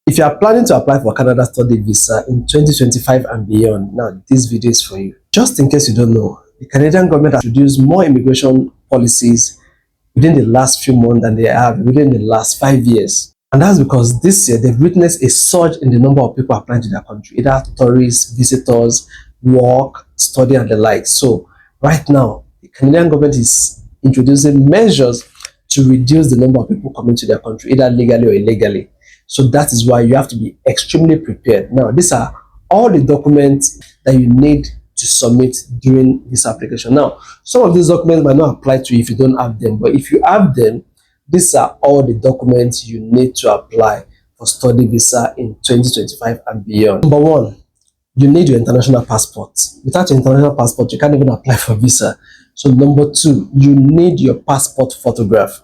If you are planning to apply for Canada study visa in 2025 and beyond, now this video is for you. Just in case you don't know, the Canadian government has introduced more immigration policies within the last few months than they have within the last 5 years. And that's because this year they've witnessed a surge in the number of people applying to their country, either tourists, visitors, work, study, and the like. So right now, the Canadian government is introducing measures to reduce the number of people coming to their country, either legally or illegally. So that is why you have to be extremely prepared. Now, these are all the documents that you need to submit during this application. Now, some of these documents might not apply to you if you don't have them, but if you have them, these are all the documents you need to apply for study visa in 2025 and beyond. Number one, you need your international passport. Without your international passport, you can't even apply for visa. So number two, you need your passport photograph.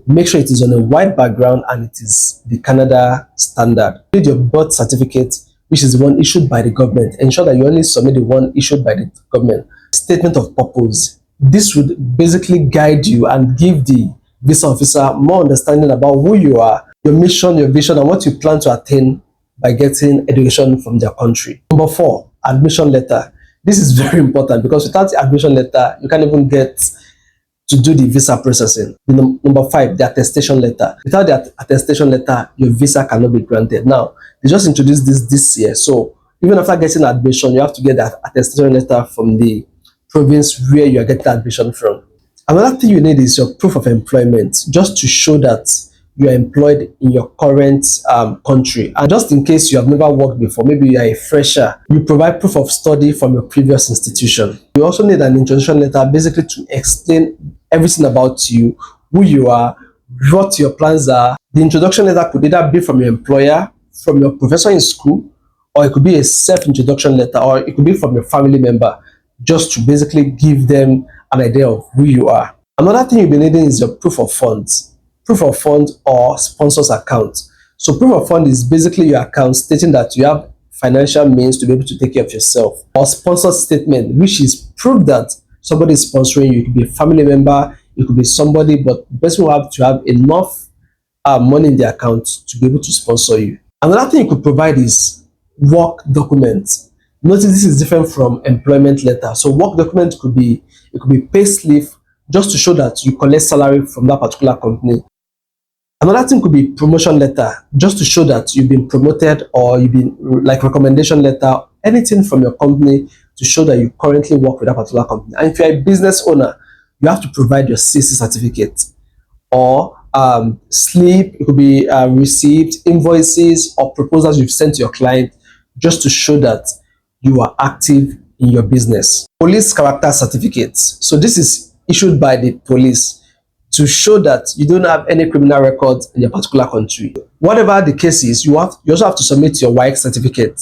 Make sure it is on a white background and it is the Canada standard. You need your birth certificate, which is the one issued by the government. Ensure that you only submit the one issued by the government. Statement of purpose. This would basically guide you and give the visa officer more understanding about who you are, your mission, your vision, and what you plan to attain by getting education from their country. Number four, admission letter. This is very important because without the admission letter, you can't even get to do the visa processing. Number five, the attestation letter. Without the attestation letter, your visa cannot be granted. Now, they just introduced this year. So even after getting admission, you have to get that attestation letter from the province where you are getting admission from. Another thing you need is your proof of employment, just to show that you are employed in your current country. And just in case you have never worked before, maybe you are a fresher, you provide proof of study from your previous institution. You also need an introduction letter, basically to explain everything about you, who you are, what your plans are. The introduction letter could either be from your employer, from your professor in school, or it could be a self-introduction letter, or it could be from your family member, just to basically give them an idea of who you are. Another thing you'll be needing is your proof of funds. Proof of funds or sponsor's account. So proof of fund is basically your account stating that you have financial means to be able to take care of yourself. Or sponsor statement, which is proof that somebody is sponsoring you. It could be a family member, it could be somebody, but the person will have to have enough money in the account to be able to sponsor you. Another thing you could provide is work documents. Notice this is different from employment letter. So work document could be pay slip, just to show that you collect salary from that particular company. Another thing could be promotion letter, just to show that you've been promoted, or you've been like recommendation letter, anything from your company to show that you currently work with that particular company. And if you're a business owner, you have to provide your CC certificate or slip. It could be received, invoices, or proposals you've sent to your client, just to show that you are active in your business. Police character certificates. So this is issued by the police to show that you don't have any criminal records in your particular country. Whatever the case is, you also have to submit your WAEC certificate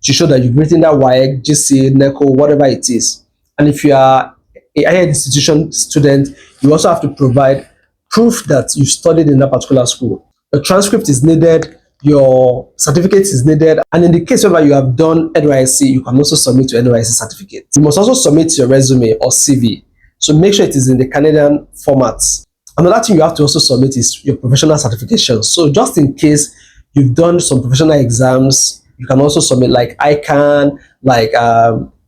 to show that you've written that WAEC, GC, NECO, whatever it is. And if you are a higher institution student, you also have to provide proof that you studied in that particular school. The transcript is needed, your certificate is needed, and in the case where you have done NYSC, you can also submit your NYSC certificate. You must also submit your resume or CV. So make sure it is in the Canadian format. Another thing you have to also submit is your professional certification. So just in case you've done some professional exams, you can also submit like ICANN, like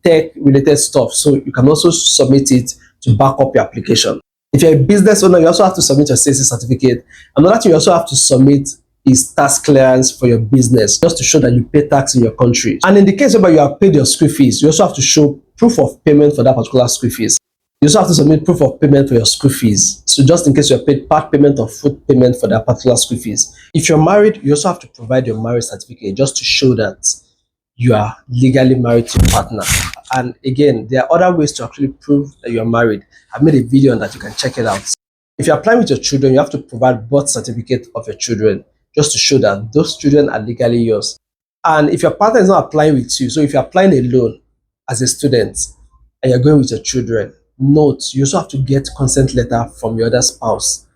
tech related stuff. So you can also submit it to back up your application. If you're a business owner, you also have to submit your CC certificate. Another thing you also have to submit is tax clearance for your business, just to show that you pay tax in your country. And in the case where you have paid your school fees, you also have to show proof of payment for that particular school fees. You also have to submit proof of payment for your school fees. So just in case you have paid part payment or full payment for that particular school fees. If you're married, you also have to provide your marriage certificate, just to show that you are legally married to your partner. And again, there are other ways to actually prove that you are married. I've made a video on that, you can check it out. If you're applying with your children, you have to provide birth certificate of your children, just to show that those children are legally yours. And if your partner is not applying with you, so if you're applying alone as a student and you're going with your children, note, you also have to get consent letter from your other spouse,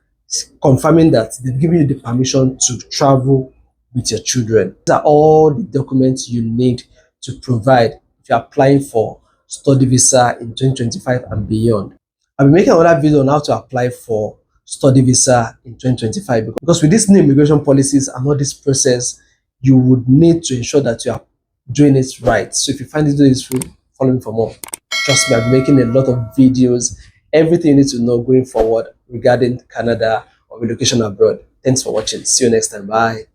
confirming that they've given you the permission to travel with your children. These are all the documents you need to provide if you're applying for study visa in 2025 and beyond. I'll be making another video on how to apply for study visa in 2025, because with these new immigration policies and all this process, you would need to ensure that you are doing it right. So if you find it useful, follow me for more. Trust me, I'm making a lot of videos, everything you need to know going forward regarding Canada or relocation abroad. Thanks for watching. See you next time. Bye.